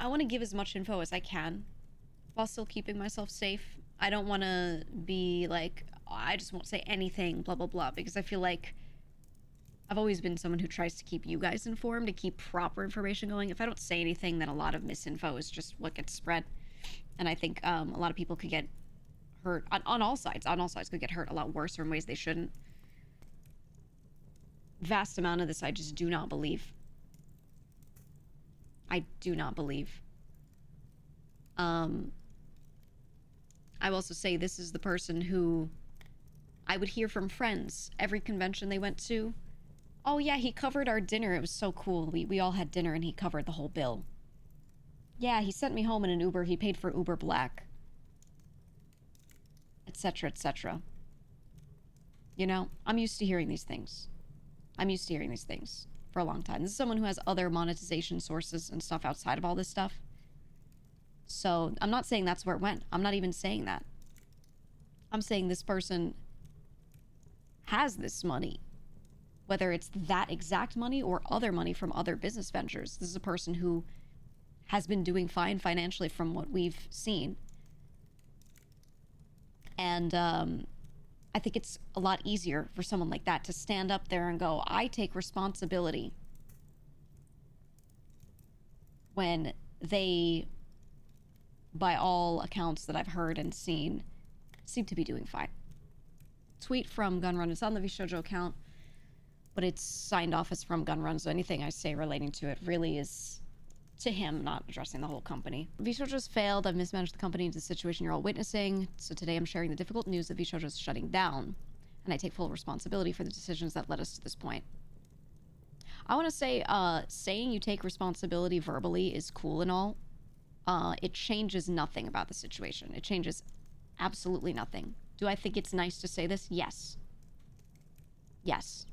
I want to give as much info as I can while still keeping myself safe. I don't want to be like, "Oh, I just won't say anything, blah, blah, blah," because I feel like I've always been someone who tries to keep you guys informed, to keep proper information going. If I don't say anything, then a lot of misinfo is just what gets spread. And I think a lot of people could get hurt on all sides. On all sides could get hurt a lot worse or in ways they shouldn't. Vast amount of this I just do not believe. I do not believe. I will also say this is the person who I would hear from friends every convention they went to. "Oh yeah, he covered our dinner. It was so cool. We all had dinner and he covered the whole bill. Yeah, he sent me home in an Uber. He paid for Uber Black." Etc., etc. You know, I'm used to hearing these things. I'm used to hearing these things for a long time. This is someone who has other monetization sources and stuff outside of all this stuff. So I'm not saying that's where it went. I'm not even saying that. I'm saying this person has this money. Whether it's that exact money or other money from other business ventures. This is a person who has been doing fine financially from what we've seen. And I think it's a lot easier for someone like that to stand up there and go, "I take responsibility," when they, by all accounts that I've heard and seen, seem to be doing fine. Tweet from Gunrun. It's on the Vshojo account, but it's signed off as from Gunrun, so anything I say relating to it really is to him, not addressing the whole company. Vshojo's failed. I've mismanaged the company into the situation you're all witnessing. So today I'm sharing the difficult news that Vshojo's shutting down, and I take full responsibility for the decisions that led us to this point. I want to say, saying you take responsibility verbally is cool and all. It changes nothing about the situation. It changes absolutely nothing. Do I think it's nice to say this? Yes. Yes.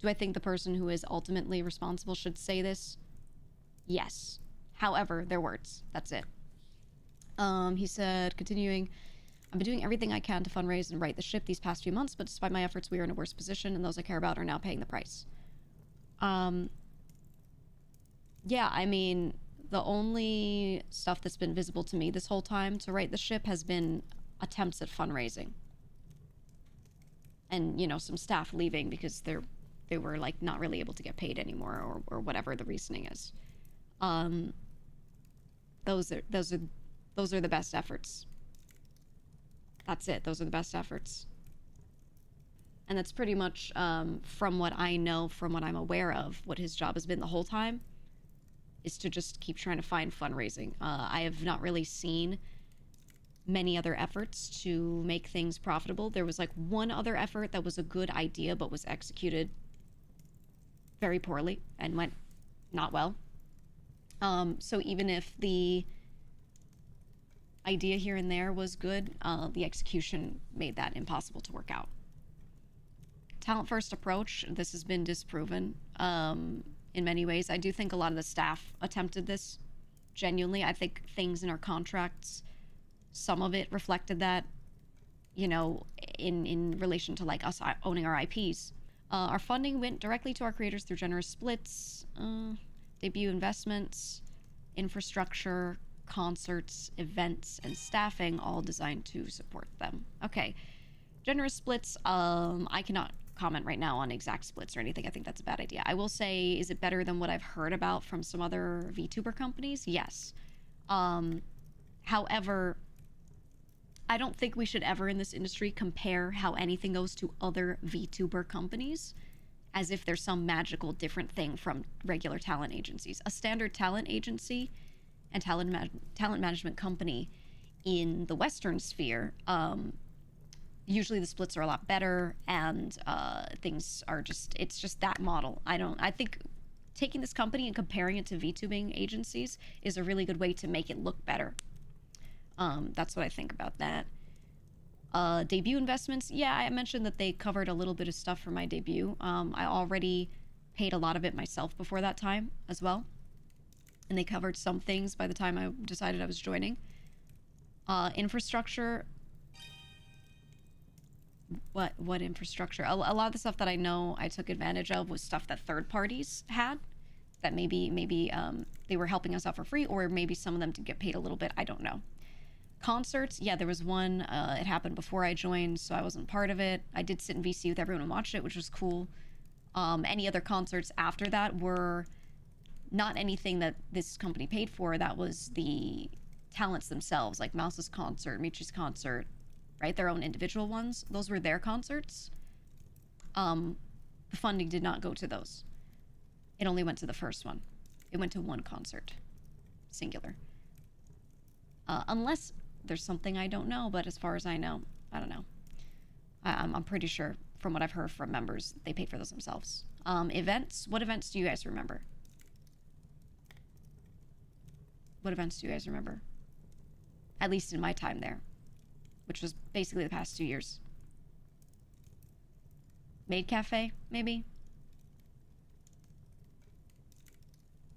Do I think the person who is ultimately responsible should say this? Yes. However, their words. That's it. He said, continuing, "I've been doing everything I can to fundraise and right the ship these past few months, but despite my efforts, we are in a worse position, and those I care about are now paying the price." Yeah, I mean, the only stuff that's been visible to me this whole time to right the ship has been attempts at fundraising. And, you know, some staff leaving because they were, like, not really able to get paid anymore, or whatever the reasoning is. Those are the best efforts. That's it. Those are the best efforts. And that's pretty much, from what I know, from what I'm aware of, what his job has been the whole time, is to just keep trying to find fundraising. I have not really seen many other efforts to make things profitable. There was, like, one other effort that was a good idea, but was executed very poorly and went not well. So even if the idea here and there was good, the execution made that impossible to work out. Talent first approach, this has been disproven in many ways. I do think a lot of the staff attempted this genuinely. I think things in our contracts, some of it reflected that, you know, in relation to, like, us owning our IPs. Our funding went directly to our creators through generous splits, debut investments, infrastructure, concerts, events, and staffing, all designed to support them. Okay. Generous splits, I cannot comment right now on exact splits or anything. I think that's a bad idea. I will say, is it better than what I've heard about from some other VTuber companies? Yes. However, I don't think we should ever in this industry compare how anything goes to other VTuber companies as if there's some magical different thing from regular talent agencies. A standard talent agency and talent management company in the Western sphere, usually the splits are a lot better, and things are just, it's just that model. I think taking this company and comparing it to VTubing agencies is a really good way to make it look better. That's what I think about that. Debut investments, yeah, I mentioned that they covered a little bit of stuff for my debut. I already paid a lot of it myself before that time as well, and they covered some things by the time I decided I was joining. Infrastructure, what infrastructure? A lot of the stuff that I know I took advantage of was stuff that third parties had, that maybe they were helping us out for free, or maybe some of them did get paid a little bit. I don't know. Concerts, yeah, there was one. It happened before I joined, so I wasn't part of it. I did sit in VC with everyone and watched it, which was cool. Any other concerts after that were not anything that this company paid for. That was the talents themselves, like Mouse's concert, Michi's concert, right? Their own individual ones. Those were their concerts. The funding did not go to those. It only went to the first one. It went to one concert, singular. Unless there's something I don't know, but as far as I know, I don't know. I'm pretty sure from what I've heard from members, they paid for those themselves. Events, what events do you guys remember? What events do you guys remember? At least in my time there, which was basically the past 2 years. Maid Cafe, maybe?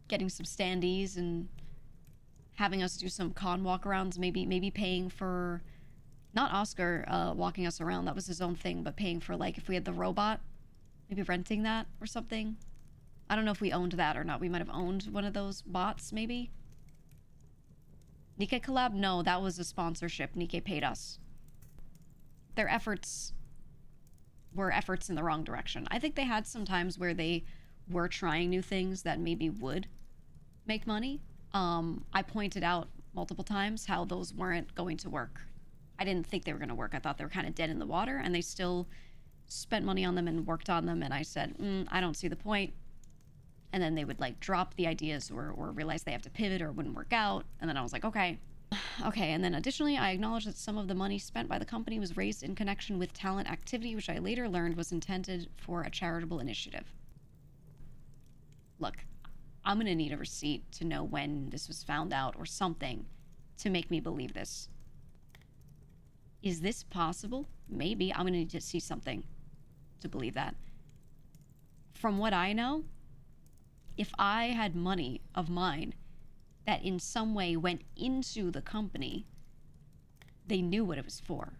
Getting some standees and having us do some con walkarounds, maybe paying for, not Oscar walking us around, that was his own thing, but paying for, like, if we had the robot, maybe renting that or something. I don't know if we owned that or not. We might have owned one of those bots, maybe. Nikkei collab? No, that was a sponsorship. Nikkei paid us. Their efforts were efforts in the wrong direction. I think they had some times where they were trying new things that maybe would make money. I pointed out multiple times how those weren't going to work. I didn't think they were going to work. I thought they were kind of dead in the water, and they still spent money on them and worked on them, and I said, I don't see the point. And then they would, like, drop the ideas or realize they have to pivot or it wouldn't work out, and then I was like, okay. And then additionally, I acknowledge that some of the money spent by the company was raised in connection with talent activity, which I later learned was intended for a charitable initiative. Look, I'm gonna need a receipt to know when this was found out or something to make me believe this. Is this possible? Maybe. I'm gonna need to see something to believe that. From what I know, if I had money of mine that in some way went into the company, they knew what it was for.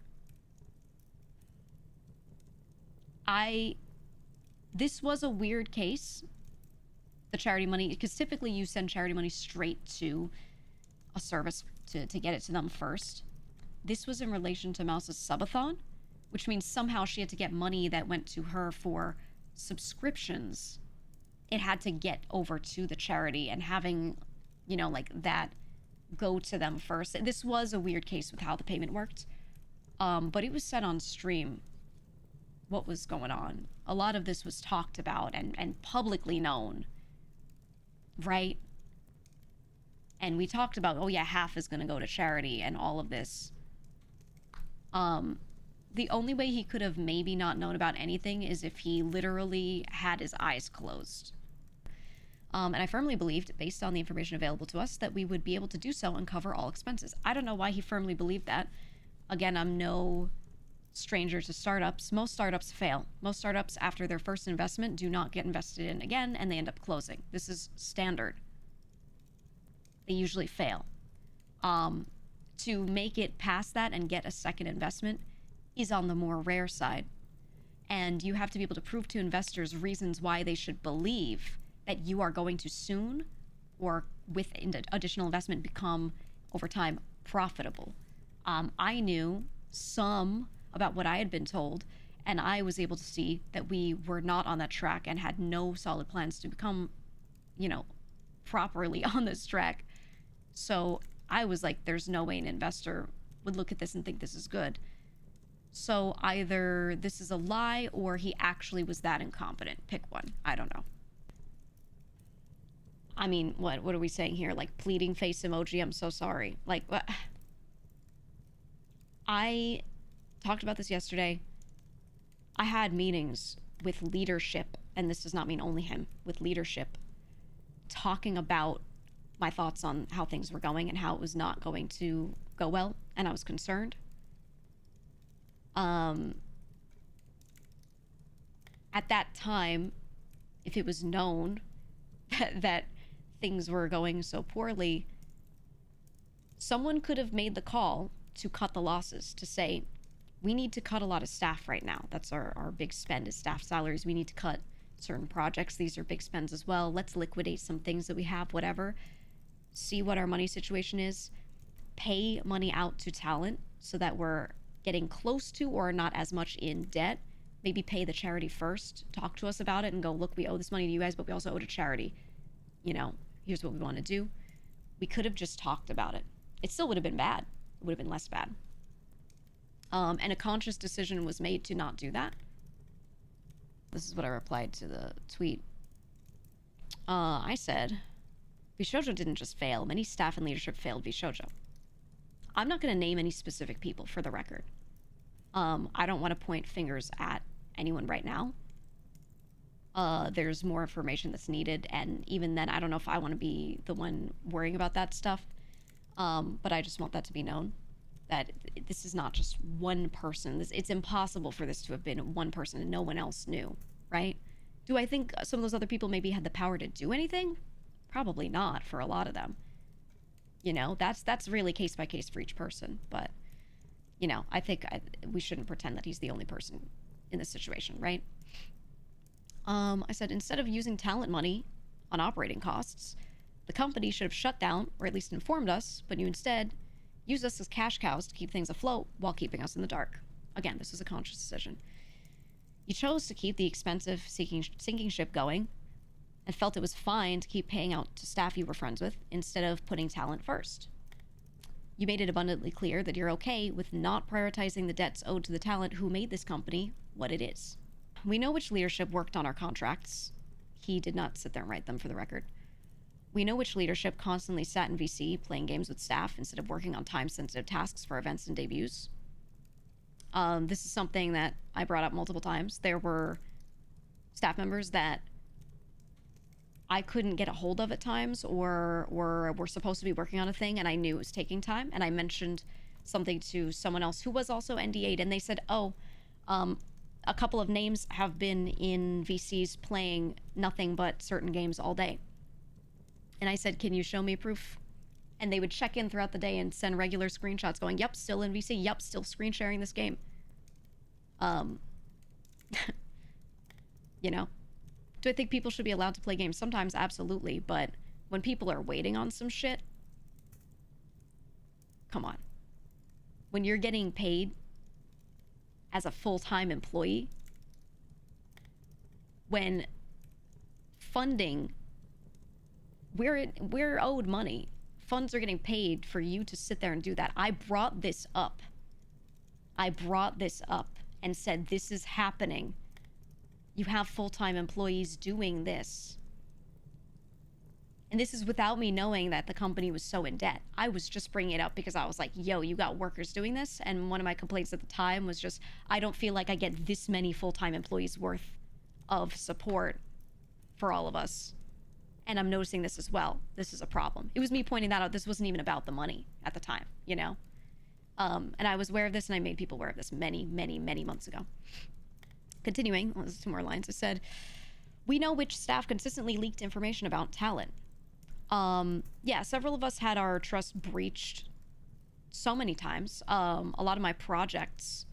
This was a weird case, the charity money, because typically you send charity money straight to a service to get it to them first. This was in relation to Mouse's subathon, which means somehow she had to get money that went to her for subscriptions. It had to get over to the charity, and having, you know, like that go to them first. This was a weird case with how the payment worked. But it was said on stream what was going on. A lot of this was talked about and publicly known, right? And we talked about, oh yeah, half is going to go to charity and all of this. The only way he could have maybe not known about anything is if he literally had his eyes closed. And I firmly believed, based on the information available to us, that we would be able to do so and cover all expenses. I don't know why he firmly believed that. Again, I'm no stranger to startups. Most startups fail. Most startups, after their first investment, do not get invested in again, and they end up closing. This is standard. They usually fail. To make it past that and get a second investment is on the more rare side. And you have to be able to prove to investors reasons why they should believe that you are going to soon, or with additional investment, become, over time, profitable. I knew some about what I had been told, and I was able to see that we were not on that track and had no solid plans to become, you know, properly on this track. So I was like, there's no way an investor would look at this and think this is good. So either this is a lie or he actually was that incompetent. Pick one. I don't know. I mean, what are we saying here? Like, pleading face emoji, I'm so sorry. Like, what? I talked about this yesterday. I had meetings with leadership, and this does not mean only him, with leadership, talking about my thoughts on how things were going and how it was not going to go well, and I was concerned. At that time, if it was known that things were going so poorly, someone could have made the call to cut the losses, to say, we need to cut a lot of staff right now. That's our big spend is staff salaries. We need to cut certain projects. These are big spends as well. Let's liquidate some things that we have, whatever. See what our money situation is. Pay money out to talent so that we're getting close to or not as much in debt. Maybe pay the charity first. Talk to us about it and go, look, we owe this money to you guys, but we also owe to charity. You know, here's what we want to do. We could have just talked about it. It still would have been bad. It would have been less bad. And a conscious decision was made to not do that. This is what I replied to the tweet. I said, Vshojo didn't just fail. Many staff and leadership failed Vshojo. I'm not going to name any specific people for the record. I don't want to point fingers at anyone right now. There's more information that's needed, and even then, I don't know if I want to be the one worrying about that stuff. But I just want that to be known, that this is not just one person. It's impossible for this to have been one person and no one else knew, right? Do I think some of those other people maybe had the power to do anything? Probably not for a lot of them. You know, that's really case by case for each person. But, you know, I think we shouldn't pretend that he's the only person in this situation, right? I said, instead of using talent money on operating costs, the company should have shut down, or at least informed us, but you instead used us as cash cows to keep things afloat while keeping us in the dark. Again, this was a conscious decision. You chose to keep the expensive sinking ship going and felt it was fine to keep paying out to staff you were friends with instead of putting talent first. You made it abundantly clear that you're okay with not prioritizing the debts owed to the talent who made this company what it is. We know which leadership worked on our contracts. He did not sit there and write them, for the record. We know which leadership constantly sat in VC playing games with staff instead of working on time-sensitive tasks for events and debuts. This is something that I brought up multiple times. There were staff members that I couldn't get a hold of at times, or were supposed to be working on a thing and I knew it was taking time, and I mentioned something to someone else who was also NDA'd, and they said, a couple of names have been in VCs playing nothing but certain games all day. And I said, can you show me proof? And they would check in throughout the day and send regular screenshots going, yep, still in VC, yep, still screen sharing this game. You know? Do I think people should be allowed to play games? Sometimes, absolutely. But when people are waiting on some shit, come on. When you're getting paid as a full-time employee, when funding, we're owed money. Funds are getting paid for you to sit there and do that. I brought this up and said, this is happening. You have full-time employees doing this. And this is without me knowing that the company was so in debt. I was just bringing it up because I was like, yo, you got workers doing this. And one of my complaints at the time was just, I don't feel like I get this many full-time employees worth of support for all of us. And I'm noticing this as well. This is a problem. It was me pointing that out. This wasn't even about the money at the time, you know? And I was aware of this, and I made people aware of this many, many, many months ago. Continuing, there's 2 more lines. It said, we know which staff consistently leaked information about talent. Yeah, several of us had our trust breached so many times. A lot of my projects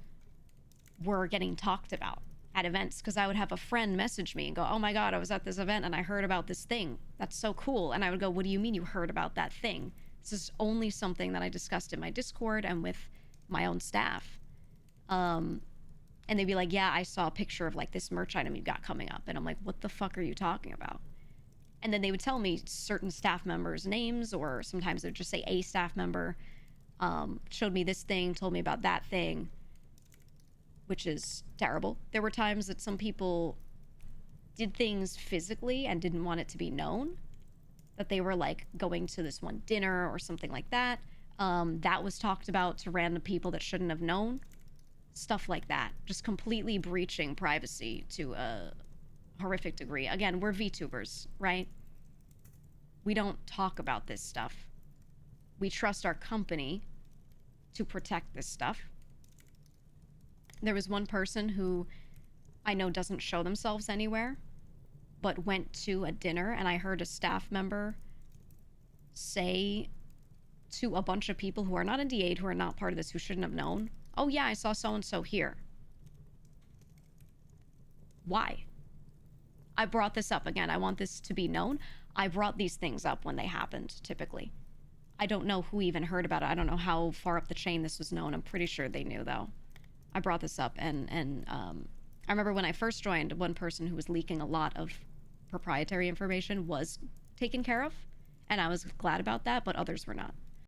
were getting talked about at events because I would have a friend message me and go, oh my God, I was at this event and I heard about this thing. That's so cool. And I would go, what do you mean you heard about that thing? This is only something that I discussed in my Discord and with my own staff. And they'd be like, yeah, I saw a picture of like this merch item you got coming up. And I'm like, what the fuck are you talking about? And then they would tell me certain staff members' names, or sometimes they'd just say a staff member showed me this thing, told me about that thing, which is terrible. There were times that some people did things physically and didn't want it to be known that they were like going to this one dinner or something like that. That was talked about to random people that shouldn't have known. Stuff like that. Just completely breaching privacy to a horrific degree. Again, we're VTubers, right? We don't talk about this stuff. We trust our company to protect this stuff. There was one person who I know doesn't show themselves anywhere, but went to a dinner, and I heard a staff member say to a bunch of people who are not NDA'd, who are not part of this, who shouldn't have known, oh yeah, I saw so-and-so here. Why? I brought this up again. I want this to be known. I brought these things up when they happened, typically. I don't know who even heard about it. I don't know how far up the chain this was known. I'm pretty sure they knew, though. I brought this up, and I remember when I first joined, one person who was leaking a lot of proprietary information was taken care of, and I was glad about that, but others were not.